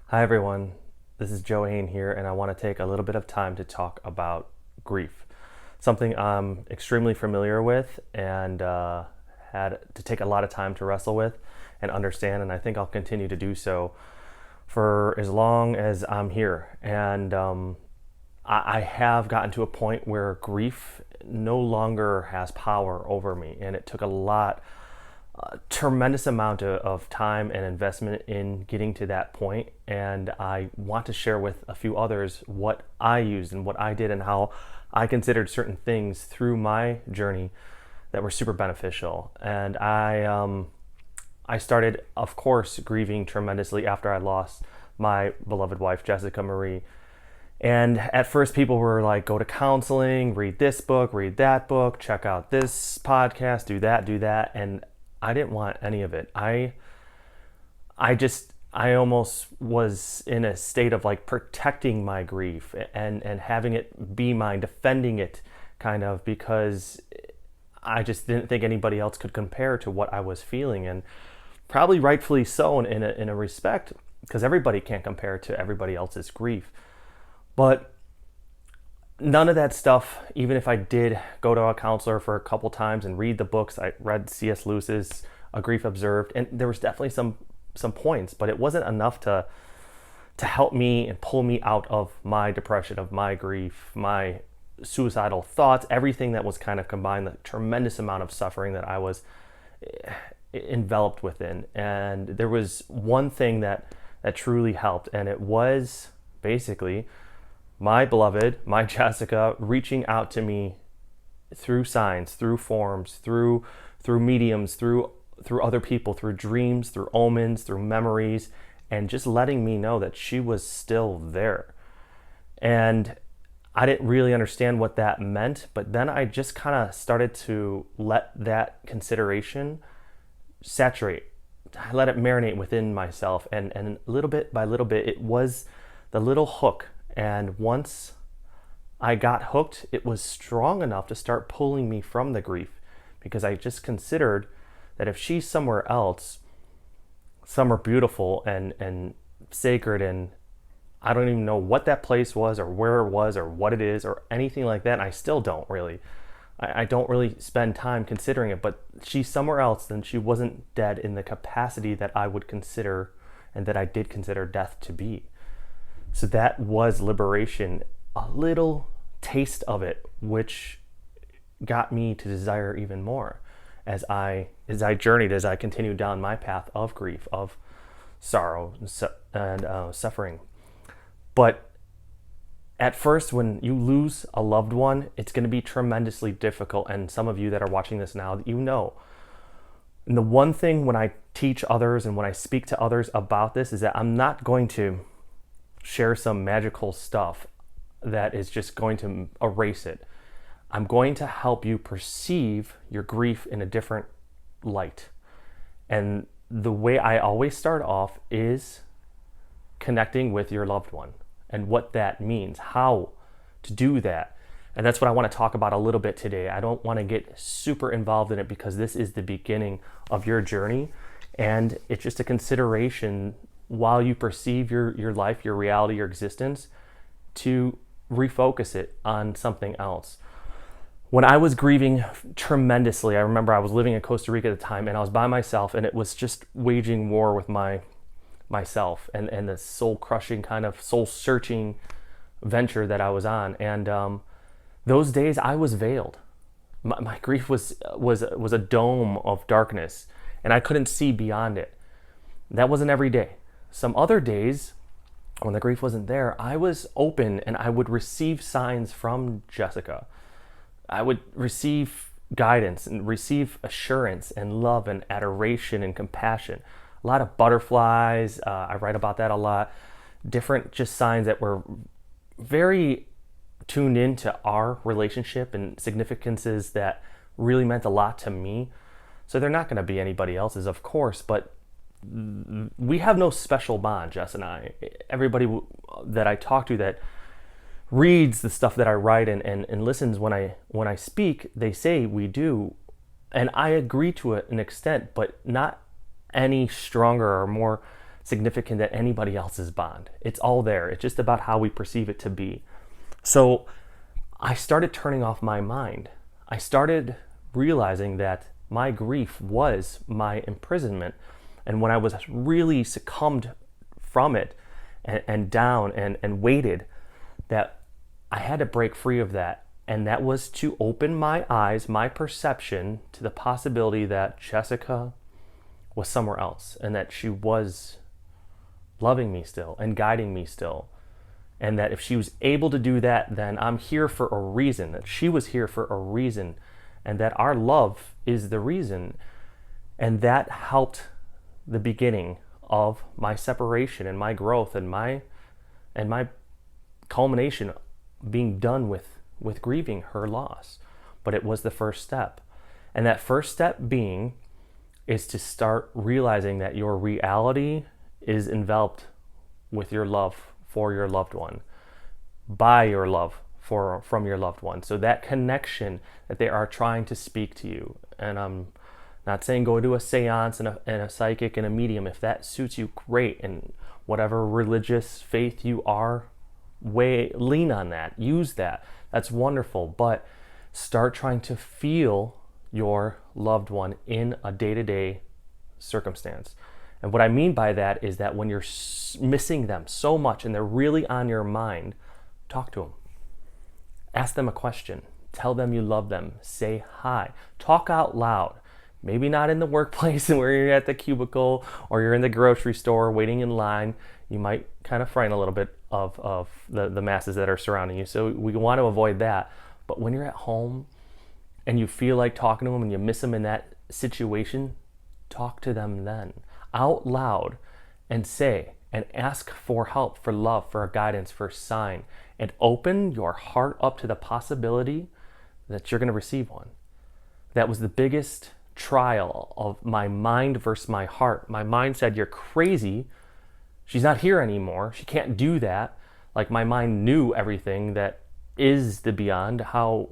Hi everyone, this is Joe Hain here, and I want to take a little bit of time to talk about grief, something I'm extremely familiar with and had to take a lot of time to wrestle with and understand, and I think I'll continue to do so for as long as I'm here. And I have gotten to a point where grief no longer has power over me, and it took a tremendous amount of time and investment in getting to that point. And I want to share with a few others what I used and what I did and how I considered certain things through my journey that were super beneficial. And I started, of course, grieving tremendously after I lost my beloved wife, Jessica Marie. And at first, people were like, go to counseling, read this book, read that book, check out this podcast, do that, do that. And I didn't want any of it. I almost was in a state of like protecting my grief and having it be mine, defending it kind of, because I just didn't think anybody else could compare to what I was feeling. And probably rightfully so in a respect, because everybody can't compare to everybody else's grief. But none of that stuff, even if I did go to a counselor for a couple times and read the books, I read C.S. Lewis's A Grief Observed, and there was definitely some points, but it wasn't enough to help me and pull me out of my depression, of my grief, my suicidal thoughts, everything that was kind of combined, the tremendous amount of suffering that I was enveloped within. And there was one thing that truly helped, and it was basically my beloved, my Jessica, reaching out to me through signs, through forms, through mediums, through other people, through dreams, through omens, through memories, and just letting me know that she was still there. And I didn't really understand what that meant, but then I just kind of started to let that consideration saturate. I let it marinate within myself, and little bit by little bit, it was the little hook. And once I got hooked, it was strong enough to start pulling me from the grief, because I just considered that if she's somewhere else, somewhere beautiful and sacred, and I don't even know what that place was or where it was or what it is or anything like that, and I still don't really. I don't really spend time considering it, but she's somewhere else, then she wasn't dead in the capacity that I would consider and that I did consider death to be. So that was liberation, a little taste of it, which got me to desire even more as I journeyed, as I continued down my path of grief, of sorrow and suffering. But at first, when you lose a loved one, it's going to be tremendously difficult. And some of you that are watching this now, you know. And the one thing when I teach others and when I speak to others about this is that I'm not going to share some magical stuff that is just going to erase it. I'm going to help you perceive your grief in a different light. And the way I always start off is connecting with your loved one and what that means, how to do that. And that's what I want to talk about a little bit today. I don't want to get super involved in it because this is the beginning of your journey, and it's just a consideration while you perceive your life, your reality, your existence, to refocus it on something else. When I was grieving tremendously, I remember I was living in Costa Rica at the time, and I was by myself, and it was just waging war with myself and the soul-crushing, kind of soul-searching venture that I was on. And those days I was veiled. My grief was a dome of darkness, and I couldn't see beyond it. That wasn't every day. Some other days, when the grief wasn't there, I was open and I would receive signs from Jessica. I would receive guidance and receive assurance and love and adoration and compassion. A lot of butterflies. I write about that a lot. Different just signs that were very tuned into our relationship and significances that really meant a lot to me. So they're not going to be anybody else's, of course, but we have no special bond, Jess and I. Everybody that I talk to that reads the stuff that I write and listens when I speak, they say we do. And I agree to an extent, but not any stronger or more significant than anybody else's bond. It's all there. It's just about how we perceive it to be. So I started turning off my mind. I started realizing that my grief was my imprisonment. And when I was really succumbed from it and down and waited, that I had to break free of that. And that was to open my eyes, my perception to the possibility that Jessica was somewhere else and that she was loving me still and guiding me still. And that if she was able to do that, then I'm here for a reason, that she was here for a reason, and that our love is the reason. And that helped the beginning of my separation and my growth and my culmination being done with grieving her loss. But it was the first step. And that first step being is to start realizing that your reality is enveloped with your love for your loved one, by your love from your loved one. So that connection that they are trying to speak to you. And I'm not saying go to a seance and a psychic and a medium. If that suits you, great. And whatever religious faith you are, lean on that, use that. That's wonderful. But start trying to feel your loved one in a day-to-day circumstance. And what I mean by that is that when you're missing them so much and they're really on your mind, talk to them. Ask them a question. Tell them you love them. Say hi. Talk out loud. Maybe not in the workplace where you're at the cubicle or you're in the grocery store waiting in line. You might kind of frighten a little bit of the masses that are surrounding you. So we want to avoid that. But when you're at home and you feel like talking to them and you miss them in that situation, talk to them then out loud and say and ask for help, for love, for guidance, for a sign, and open your heart up to the possibility that you're going to receive one. That was the biggest trial of my mind versus my heart. My mind said, you're crazy. She's not here anymore. She can't do that. Like my mind knew everything that is the beyond. How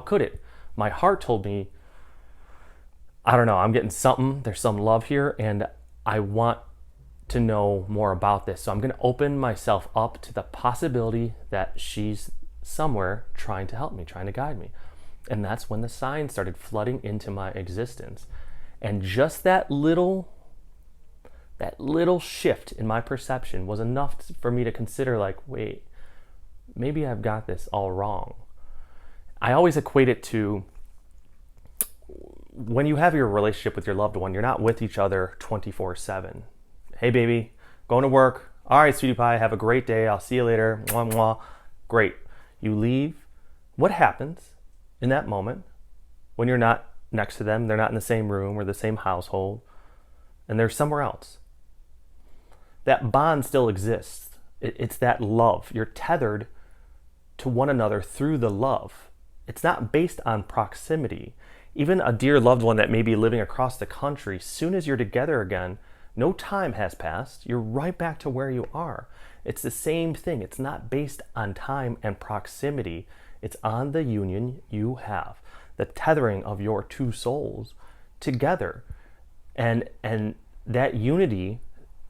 could it? My heart told me, I don't know, I'm getting something. There's some love here and I want to know more about this. So I'm going to open myself up to the possibility that she's somewhere trying to help me, trying to guide me. And that's when the signs started flooding into my existence. And just that little shift in my perception was enough for me to consider like, wait, maybe I've got this all wrong. I always equate it to when you have your relationship with your loved one, you're not with each other 24/7. Hey baby, going to work. All right, sweetie pie, have a great day. I'll see you later. Mwah, mwah. Great. You leave. What happens in that moment when you're not next to them, they're not in the same room or the same household, and they're somewhere else? That bond still exists. It's that love. You're tethered to one another through the love. It's not based on proximity. Even a dear loved one that may be living across the country, soon as you're together again, no time has passed. You're right back to where you are. It's the same thing. It's not based on time and proximity. It's on the union you have, the tethering of your two souls together. And that unity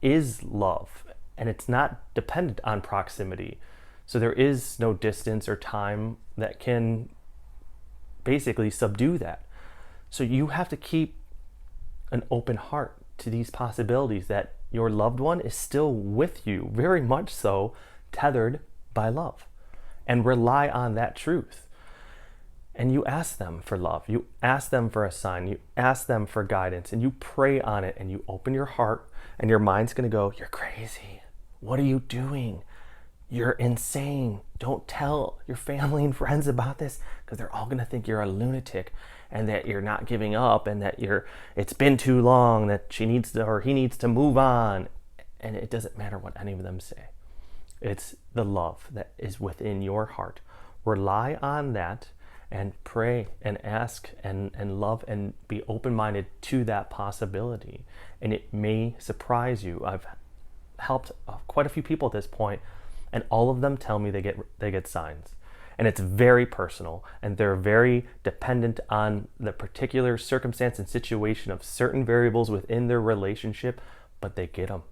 is love, and it's not dependent on proximity. So there is no distance or time that can basically subdue that. So you have to keep an open heart to these possibilities that your loved one is still with you, very much so, tethered by love, and rely on that truth. And you ask them for love, you ask them for a sign, you ask them for guidance, and you pray on it, and you open your heart, and your mind's gonna go, you're crazy. What are you doing? You're insane. Don't tell your family and friends about this, because they're all gonna think you're a lunatic and that you're not giving up and that it's been too long, that she needs to, or he needs to move on. And it doesn't matter what any of them say. It's the love that is within your heart. Rely on that and pray and ask and love and be open-minded to that possibility. And it may surprise you. I've helped quite a few people at this point, and all of them tell me they get signs. And it's very personal, and they're very dependent on the particular circumstance and situation of certain variables within their relationship, but they get them.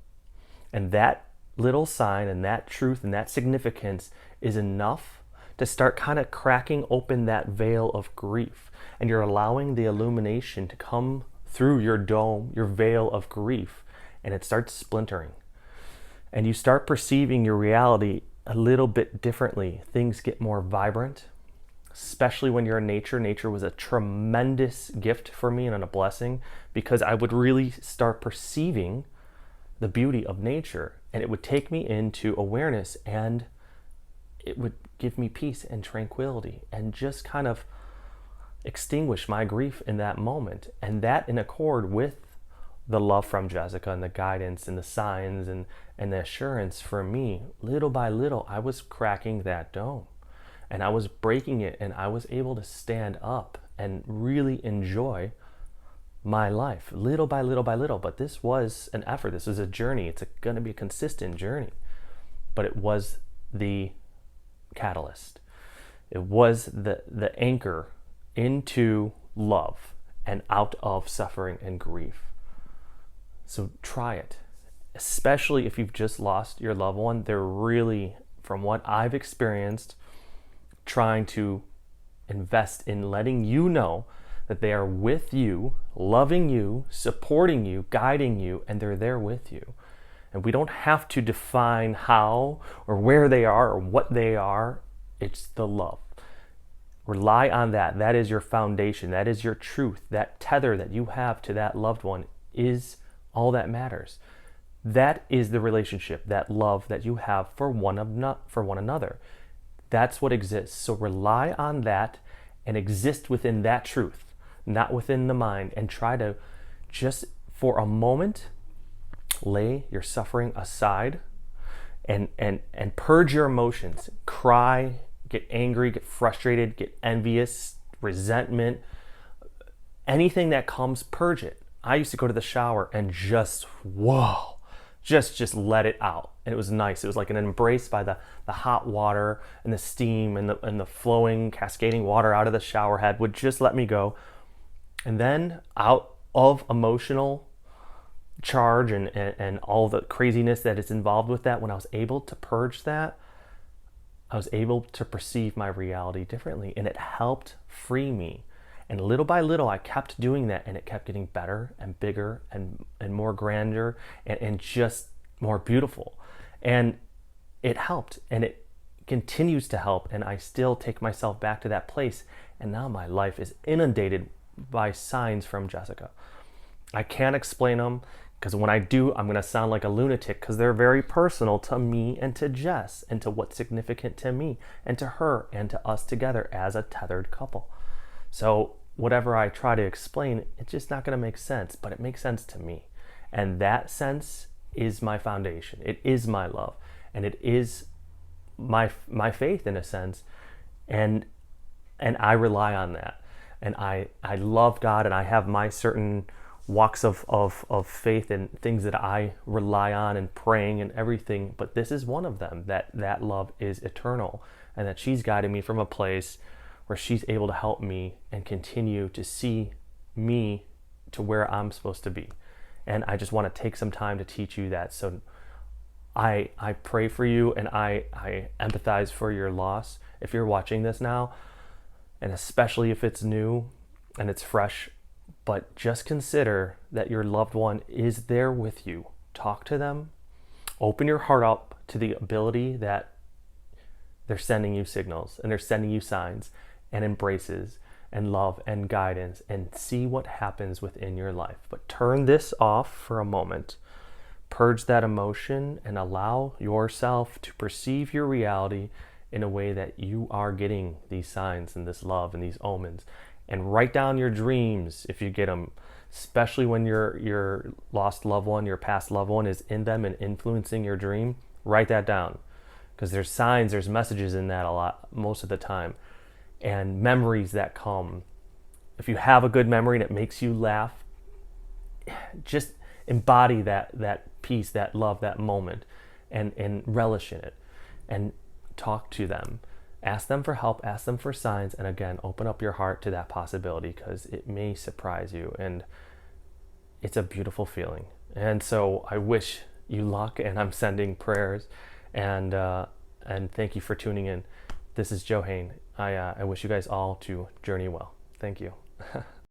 And that little sign and that truth and that significance is enough to start kind of cracking open that veil of grief. And you're allowing the illumination to come through your dome, your veil of grief, and it starts splintering. And you start perceiving your reality a little bit differently. Things get more vibrant, especially when you're in nature. Nature was a tremendous gift for me and a blessing, because I would really start perceiving the beauty of nature, and it would take me into awareness, and it would give me peace and tranquility and just kind of extinguish my grief in that moment. And that in accord with the love from Jessica and the guidance and the signs and the assurance for me, little by little, I was cracking that dome and I was breaking it, and I was able to stand up and really enjoy my life little by little by little. But this was an effort. This is a journey. It's going to be a consistent journey, but it was the catalyst. It was the anchor into love and out of suffering and grief. So try it, especially if you've just lost your loved one. They're really, from what I've experienced, trying to invest in letting you know that they are with you, loving you, supporting you, guiding you, and they're there with you. And we don't have to define how or where they are or what they are. It's the love. Rely on that. That is your foundation. That is your truth. That tether that you have to that loved one is all that matters. That is the relationship, that love that you have for one another. That's what exists. So rely on that and exist within that truth, not within the mind, and try to just for a moment lay your suffering aside and purge your emotions. Cry, get angry, get frustrated, get envious, resentment, anything that comes, purge it. I used to go to the shower and just just let it out. And it was nice. It was like an embrace by the hot water and the steam and the flowing, cascading water out of the shower head would just let me go. And then out of emotional charge and all the craziness that is involved with that, when I was able to purge that, I was able to perceive my reality differently, and it helped free me. And little by little, I kept doing that, and it kept getting better and bigger and more grandeur and just more beautiful. And it helped, and it continues to help, and I still take myself back to that place. And now my life is inundated by signs from Jessica. I can't explain them, because when I do, I'm going to sound like a lunatic, because they're very personal to me and to Jess and to what's significant to me and to her and to us together as a tethered couple. So whatever I try to explain, it's just not going to make sense, but it makes sense to me. And that sense is my foundation. It is my love, and it is my faith in a sense. And I rely on that. And I love God, and I have my certain walks of faith and things that I rely on and praying and everything. But this is one of them, that love is eternal, and that she's guiding me from a place where she's able to help me and continue to see me to where I'm supposed to be. And I just want to take some time to teach you that. So I pray for you, and I empathize for your loss if you're watching this now, and especially if it's new and it's fresh. But just consider that your loved one is there with you. Talk to them. Open your heart up to the ability that they're sending you signals and they're sending you signs and embraces and love and guidance, and see what happens within your life. But turn this off for a moment. Purge that emotion and allow yourself to perceive your reality in a way that you are getting these signs and this love and these omens. And write down your dreams if you get them, especially when your lost loved one, your past loved one is in them and influencing your dream. Write that down, because there's signs, there's messages in that a lot, most of the time. And memories that come. If you have a good memory and it makes you laugh, just embody that peace, that love, that moment, and relish in it. And talk to them. Ask them for help, ask them for signs, and again, open up your heart to that possibility, because it may surprise you, and it's a beautiful feeling. And so I wish you luck, and I'm sending prayers, and thank you for tuning in. This is Joe Hain. I wish you guys all to journey well. Thank you.